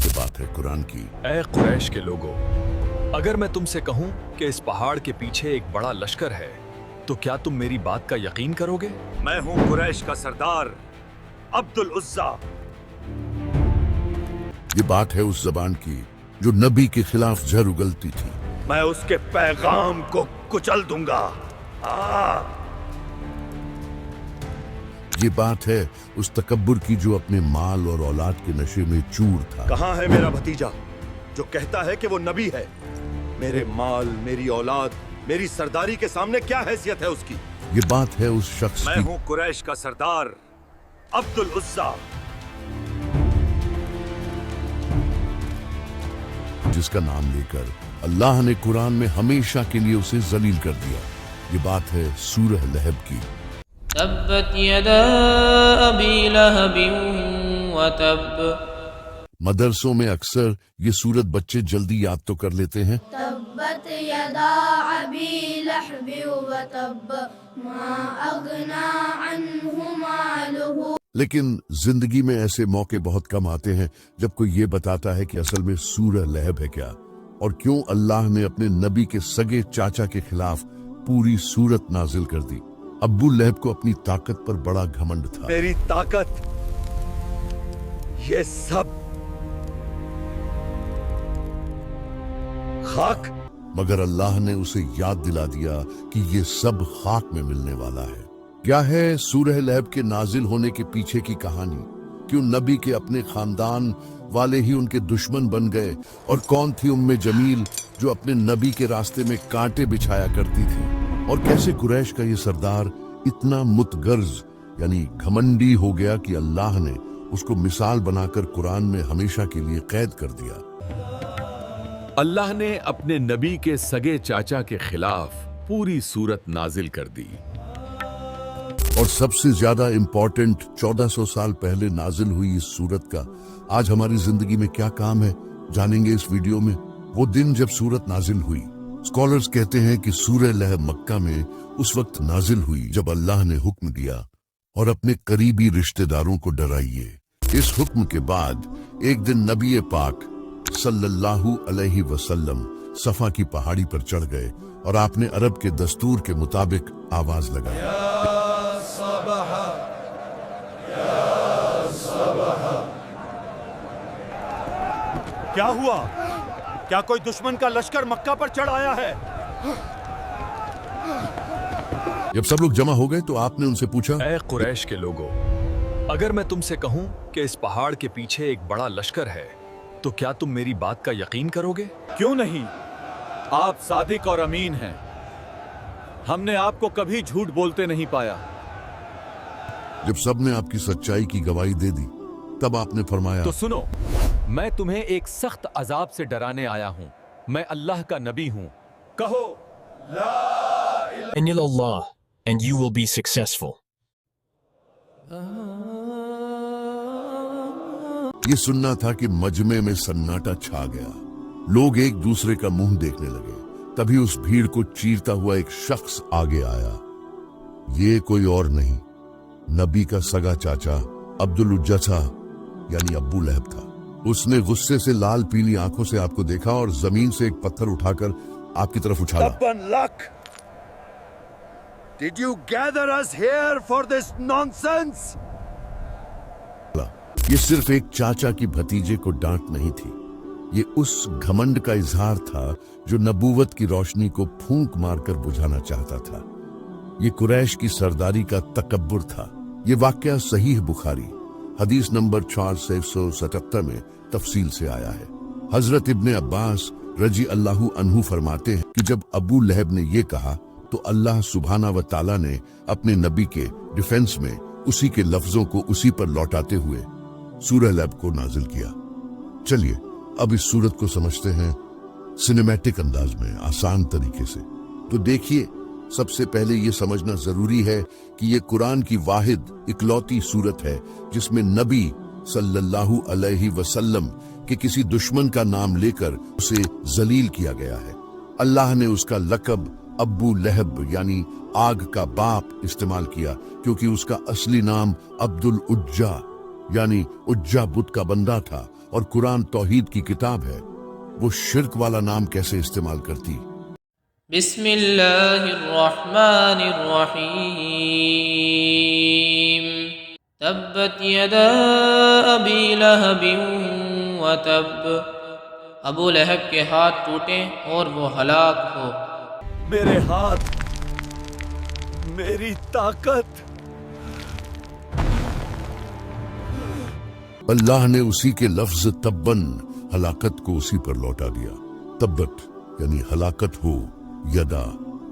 ये बात है कुरान की। ऐ कुरैश के लोगों, अगर मैं तुमसे कहूं कि इस पहाड़ के पीछे एक बड़ा लश्कर है, तो क्या तुम मेरी बात का यकीन करोगे? मैं हूं कुरैश का सरदार अब्दुल उज़्ज़ा। ये बात है उस जबान की जो नबी के खिलाफ जहर उगलती थी। मैं उसके पैगाम को कुचल दूंगा। ये बात है उस तकब्बुर की जो अपने माल और औलाद के नशे में चूर था। कहां है मेरा भतीजा जो कहता है कि वो नबी है? मेरे माल, मेरी औलाद, मेरी सरदारी के सामने क्या हैसियत है उसकी? ये बात है उस शख्स मैं की हूं कुरैश का सरदार अब्दुल उज़्ज़ा, जिसका नाम लेकर अल्लाह ने कुरान में हमेशा के लिए उसे जलील कर दिया। ये बात है सूरह लहब की। तब्बत यदा अबी लहब व तब। मदरसों में अक्सर ये सूरत बच्चे जल्दी याद तो कर लेते हैं, तब्बत यदा अबी लहब व तब मा अगना अन्हु मालुहु। लेकिन जिंदगी में ऐसे मौके बहुत कम आते हैं जब कोई ये बताता है कि असल में सूरह लहब है क्या, और क्यों अल्लाह ने अपने नबी के सगे चाचा के खिलाफ पूरी सूरत नाजिल कर दी। अब्बू लहब को अपनी ताकत पर बड़ा घमंड था। मेरी ताकत, ये सब खाक। मगर अल्लाह ने उसे याद दिला दिया कि ये सब खाक में मिलने वाला है। क्या है सूरह लहब के नाजिल होने के पीछे की कहानी? क्यों नबी के अपने खानदान वाले ही उनके दुश्मन बन गए, और कौन थी उम्मे जमील जो अपने नबी के रास्ते में कांटे बिछाया करती थी, और कैसे कुरैश का ये सरदार इतना मुतगर्ज यानी घमंडी हो गया कि अल्लाह ने उसको मिसाल बनाकर कुरान में हमेशा के लिए कैद कर दिया। अल्लाह ने अपने नबी के सगे चाचा के खिलाफ पूरी सूरत नाजिल कर दी। और सबसे ज्यादा इंपॉर्टेंट 1400 साल पहले नाजिल हुई इस सूरत का आज हमारी जिंदगी में क्या काम है, जानेंगे इस वीडियो में। वो दिन जब सूरत नाजिल हुई, स्कॉलर्स कहते हैं कि सूरह लहब मक्का में उस वक्त नाजिल हुई जब अल्लाह ने हुक्म दिया और अपने करीबी रिश्तेदारों को डराइए। इस हुक्म के बाद एक दिन नबी पाक सल्लल्लाहु अलैहि वसल्लम सफा की पहाड़ी पर चढ़ गए और आपने अरब के दस्तूर के मुताबिक आवाज लगाई, क्या हुआ? क्या कोई दुश्मन का लश्कर मक्का पर चढ़ आया है? जब सब लोग जमा हो गए तो आपने उनसे पूछा, ऐ कुरैश के लोगों, अगर मैं तुमसे कहूं कि इस पहाड़ के पीछे एक बड़ा लश्कर है, तो क्या तुम मेरी बात का यकीन करोगे? क्यों नहीं? आप सादिक और अमीन हैं। हमने आपको कभी झूठ बोलते नहीं पाया। जब सबने आपकी सच्चाई की गवाही दे दी, तब आपने फरमाया, तो सुनो, मैं तुम्हें एक सख्त अजाब से डराने आया हूं। मैं अल्लाह का नबी हूं। कहो And in Allah, and you will be successful. ये सुनना था कि मजमे में सन्नाटा छा गया। लोग एक दूसरे का मुंह देखने लगे। तभी उस भीड़ को चीरता हुआ एक शख्स आगे आया। ये कोई और नहीं, नबी का सगा चाचा अब्दुल उज्जा था, यानी अब्बू लहब था। उसने गुस्से से लाल पीली आंखों से आपको देखा और जमीन से एक पत्थर उठाकर आपकी तरफ उछाला। Tabban luck! Did you gather us here for this nonsense? ये सिर्फ एक चाचा की भतीजे को डांट नहीं थी, ये उस घमंड का इजहार था जो नबूवत की रोशनी को फूंक मारकर बुझाना चाहता था। ये कुरैश की सरदारी का तकब्बुर था। ये वाकया सहीह बुखारी हदीस नंबर 4677 में तफसील से आया है। हजरत इब्ने अब्बास रजी अल्लाहु अन्हु फरमाते हैं कि जब अबू लहब ने ये कहा तो अल्लाह सुब्हाना व ताला ने अपने नबी के डिफेंस में उसी के लफ्जों को उसी पर लौटाते हुए सूरह लहब को नाजिल किया। चलिए अब इस सूरत को समझते हैं सिनेमैटिक अंदाज में, आसान तरीके से। तो देखिए, सबसे पहले ये समझना जरूरी है कि ये कुरान की वाहिद इकलौती सूरत है जिसमें नबी सल्लल्लाहु अलैहि वसल्लम के किसी दुश्मन का नाम लेकर उसे जलील किया गया है। अल्लाह ने उसका लकब अब्बू लहब यानी आग का बाप इस्तेमाल किया क्योंकि उसका असली नाम अब्दुल उज्जा यानी उज्जा बुत का बंदा था اور قرآن توحید کی کتاب ہے، وہ شرک والا نام کیسے استعمال کرتی؟ بسم اللہ الرحمن الرحیم تبت یدا ابی لہب وتب، ابو لہب کے ہاتھ ٹوٹیں اور وہ ہلاک ہو۔ میرے ہاتھ، میری طاقت، اللہ نے اسی کے لفظ تبن ہلاکت کو اسی پر لوٹا دیا۔ تبت یعنی ہلاکت ہو، یدا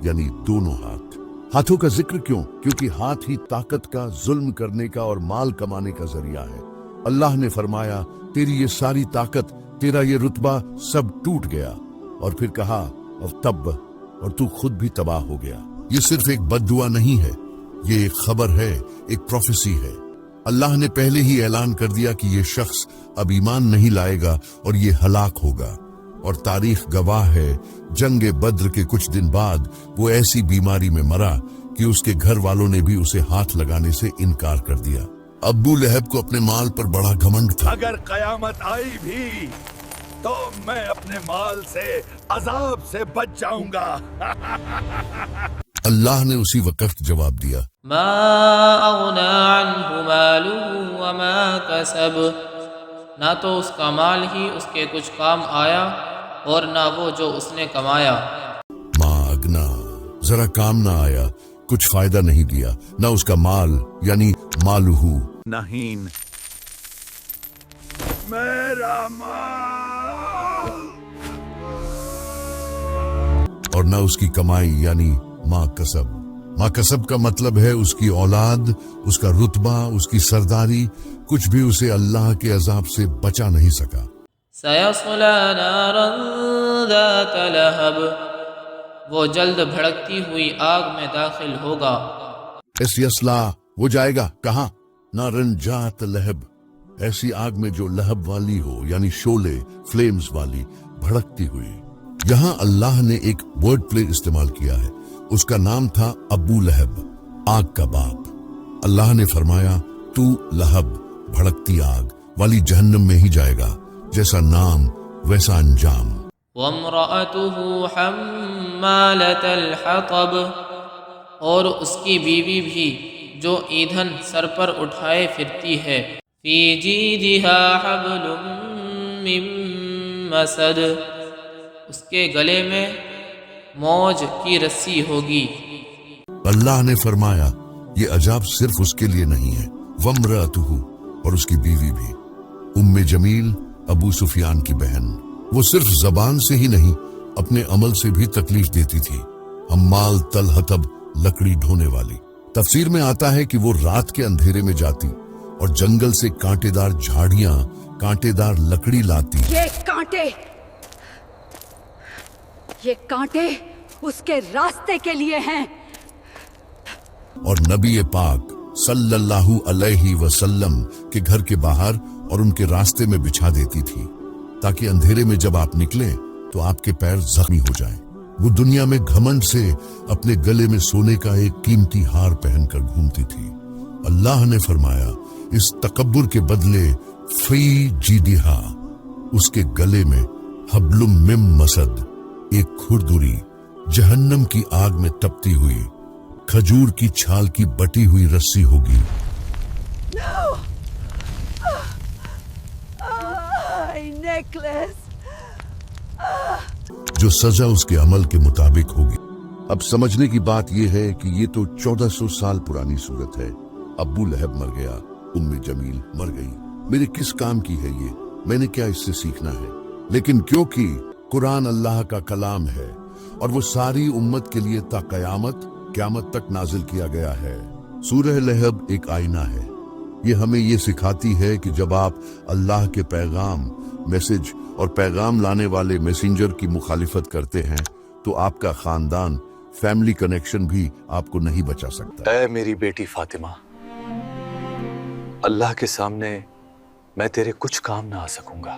یعنی دونوں ہاتھ۔ ہاتھوں کا ذکر کیوں؟ کیونکہ ہاتھ ہی طاقت کا، ظلم کرنے کا اور مال کمانے کا ذریعہ ہے۔ اللہ نے فرمایا تیری یہ ساری طاقت، تیرا یہ رتبہ سب ٹوٹ گیا، اور پھر کہا اور تب، اور تو خود بھی تباہ ہو گیا۔ یہ صرف ایک بد دعا نہیں ہے، یہ ایک خبر ہے، ایک پروفیسی ہے۔ اللہ نے پہلے ہی اعلان کر دیا کہ یہ شخص اب ایمان نہیں لائے گا اور یہ ہلاک ہوگا، اور تاریخ گواہ ہے جنگ بدر کے کچھ دن بعد وہ ایسی بیماری میں مرا کہ اس کے گھر والوں نے بھی اسے ہاتھ لگانے سے انکار کر دیا۔ ابو لہب کو اپنے مال پر بڑا گھمنڈ تھا۔ اگر قیامت آئی بھی تو میں اپنے مال سے، عذاب سے بچ جاؤں گا۔ اللہ نے اسی وقت جواب دیا، ما اغنى عنه ماله وما کسب، نہ تو اس کا مال ہی اس کے کچھ کام آیا اور نہ وہ جو اس نے کمایا۔ ما اگنا، ذرا کام نہ آیا، کچھ فائدہ نہیں دیا، نہ اس کا مال یعنی مالہ، نہیں میرا مال، اور نہ اس کی کمائی یعنی ما کسب۔ ما کسب کا مطلب ہے اس کی اولاد، اس کا رتبہ، اس کی سرداری، کچھ بھی اسے اللہ کے عذاب سے بچا نہیں سکا۔ سیصلی نارا ذات لہب، وہ جلد بھڑکتی ہوئی آگ میں داخل ہوگا۔ اس یسلا، وہ جائے گا کہاں؟ نارن جات لہب، ایسی آگ میں جو لہب والی ہو یعنی شولے، فلیمز والی، بھڑکتی ہوئی۔ یہاں اللہ نے ایک ورڈ پلے استعمال کیا ہے، اس کا نام تھا ابو لہب، آگ کا باپ۔ اللہ نے فرمایا تو لہب، بھڑکتی آگ والی جہنم میں ہی جائے گا، جیسا نام ویسا انجام۔ وامرأته حمالة الحطب، اور اس کی بیوی بھی جو ایندھن سر پر اٹھائے پھرتی ہے۔ فی جیدها حبل من مسد، اس کے گلے میں موج کی رسی ہوگی۔ اللہ نے فرمایا یہ عذاب صرف اس کے لیے نہیں ہے، وامرأتہ، اور اس کی بیوی بھی، ام جمیل، ابو سفیان کی بہن۔ وہ صرف زبان سے ہی نہیں، اپنے عمل سے بھی تکلیف دیتی تھی۔ حمال تل حطب، لکڑی ڈھونے والی۔ تفسیر میں آتا ہے کہ وہ رات کے اندھیرے میں جاتی اور جنگل سے کانٹے دار جھاڑیاں، کانٹے دار لکڑی لاتی۔ یہ کانٹے اس کے راستے کے لیے ہیں، اور نبی پاک صلی اللہ علیہ وسلم کے گھر کے باہر اور ان کے راستے میں بچھا دیتی تھی، تاکہ اندھیرے میں جب آپ نکلیں تو آپ کے پیر زخمی ہو جائیں۔ وہ دنیا میں گھمنڈ سے اپنے گلے میں سونے کا ایک قیمتی ہار پہن کر گھومتی تھی۔ اللہ نے فرمایا اس تکبر کے بدلے فی جیدہا، اس کے گلے میں حبل من مسد، ایک کھردری جہنم کی آگ میں تپتی ہوئی کھجور کی چھال کی بٹی ہوئی رسی ہوگی۔ جو سزا اس کے عمل کے مطابق ہوگی۔ اب سمجھنے کی بات یہ ہے کہ یہ تو 1400 سال پرانی صورت ہے۔ ابو لہب مر گیا، ام جمیل مر گئی، میرے کس کام کی ہے یہ؟ میں نے کیا اس سے سیکھنا ہے؟ لیکن کیونکہ قرآن اللہ کا کلام ہے اور وہ ساری امت کے لیے تا قیامت تک نازل کیا گیا ہے۔ سورہ لہب ایک آئینہ ہے، یہ ہمیں یہ سکھاتی ہے کہ جب آپ اللہ کے پیغام، میسج اور پیغام لانے والے میسنجر کی مخالفت کرتے ہیں تو آپ کا خاندان، فیملی کنیکشن بھی آپ کو نہیں بچا سکتا۔ اے میری بیٹی فاطمہ، اللہ کے سامنے میں تیرے کچھ کام نہ آ سکوں گا۔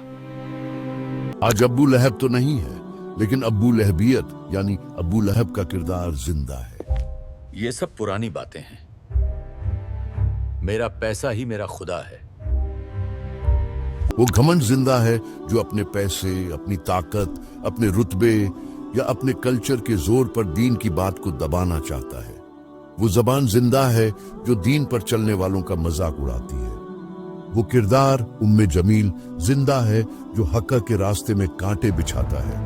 آج ابو لہب تو نہیں ہے، لیکن ابو لہبیت یعنی ابو لہب کا کردار زندہ ہے۔ یہ سب پرانی باتیں ہیں، میرا پیسہ ہی میرا خدا ہے۔ वो घमंड जिंदा है जो अपने पैसे, अपनी ताकत, अपने रुतबे या अपने कल्चर के जोर पर दीन की बात को दबाना चाहता है। वो जबान जिंदा है जो दीन पर चलने वालों का मजाक उड़ाती है। वो किरदार उम्मे जमील जिंदा है जो हक्का के रास्ते में कांटे बिछाता है।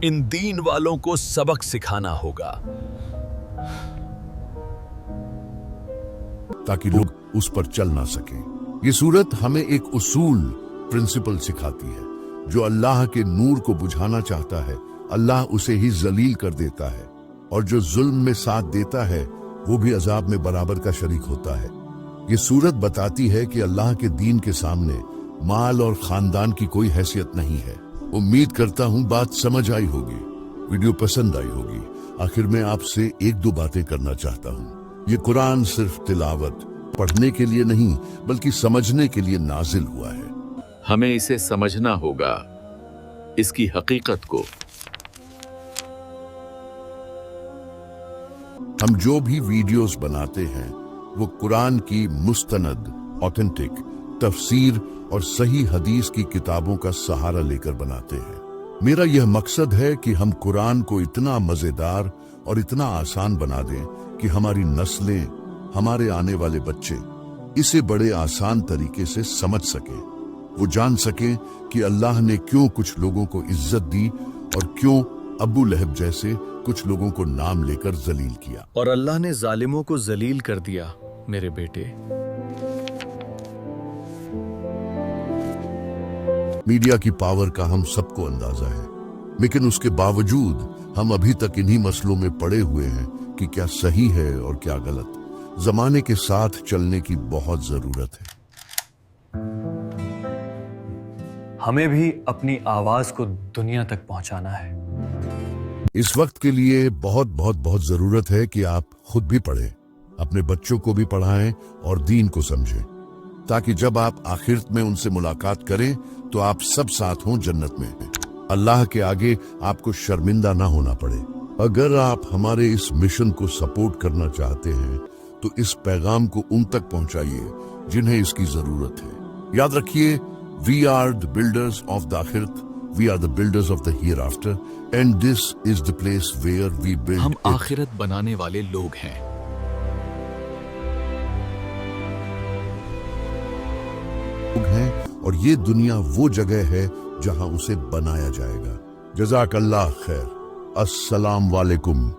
इन दीन वालों को सबक सिखाना होगा ताकि लोग उस पर चल ना सकें। ये सूरत हमें एक उसूल, प्रिंसिपल सिखाती है। जो अल्लाह के नूर को बुझाना चाहता है, अल्लाह उसे ही जलील कर देता है, और जो जुल्म में साथ देता है वो भी अजाब में बराबर का शरीक होता है। ये सूरत बताती है कि अल्लाह के दीन के सामने माल और खानदान की कोई हैसियत नहीं है। उम्मीद करता हूँ बात समझ आई होगी, वीडियो पसंद आई होगी। आखिर में आपसे एक दो बातें करना चाहता हूँ। ये कुरान सिर्फ तिलावत पढ़ने के लिए नहीं बल्कि समझने के लिए नाजिल हुआ है। हमें इसे समझना होगा, इसकी हकीकत को। हम जो भी वीडियोस बनाते हैं वो कुरान की मुस्तनद, ऑथेंटिक तफसीर और सही हदीस की किताबों का सहारा लेकर बनाते हैं। मेरा यह मकसद है कि हम कुरान को इतना मजेदार और इतना आसान बना दें कि हमारी नस्लें, हमारे आने वाले बच्चे इसे बड़े आसान तरीके से समझ सकें। वो जान सकें कि अल्लाह ने क्यों कुछ लोगों को इज्जत दी और क्यों अबू लहब जैसे कुछ लोगों को नाम लेकर जलील किया। और अल्लाह ने जालिमों को जलील कर दिया। मेरे बेटे, मीडिया की पावर का हम सबको अंदाजा है, लेकिन उसके बावजूद हम अभी तक इन्हीं मसलों में पड़े हुए हैं कि क्या सही है और क्या गलत। जमाने के साथ चलने की बहुत जरूरत है। हमें भी अपनी आवाज को दुनिया तक पहुंचाना है। इस वक्त के लिए बहुत बहुत बहुत जरूरत है कि आप खुद भी पढ़ें, अपने बच्चों को भी पढ़ाएं और दीन को समझें, ताकि जब आप आखिरत में उनसे मुलाकात करें तो आप सब साथ हों जन्नत में। अल्लाह के आगे आपको शर्मिंदा ना होना पड़े। अगर आप हमारे इस मिशन को सपोर्ट करना चाहते हैं तो इस पैगाम को उन तक पहुंचाइए जिन्हें इसकी जरूरत है। याद रखिए, we are the builders of the आखिरत, we are the builders of the hereafter, and this is the place where we build. हम आखिरत बनाने वाले लोग हैं। और ये दुनिया वो जगह है जहां उसे बनाया जाएगा। जज़ाकल्लाह खैर। अस्सलाम वालेकुम।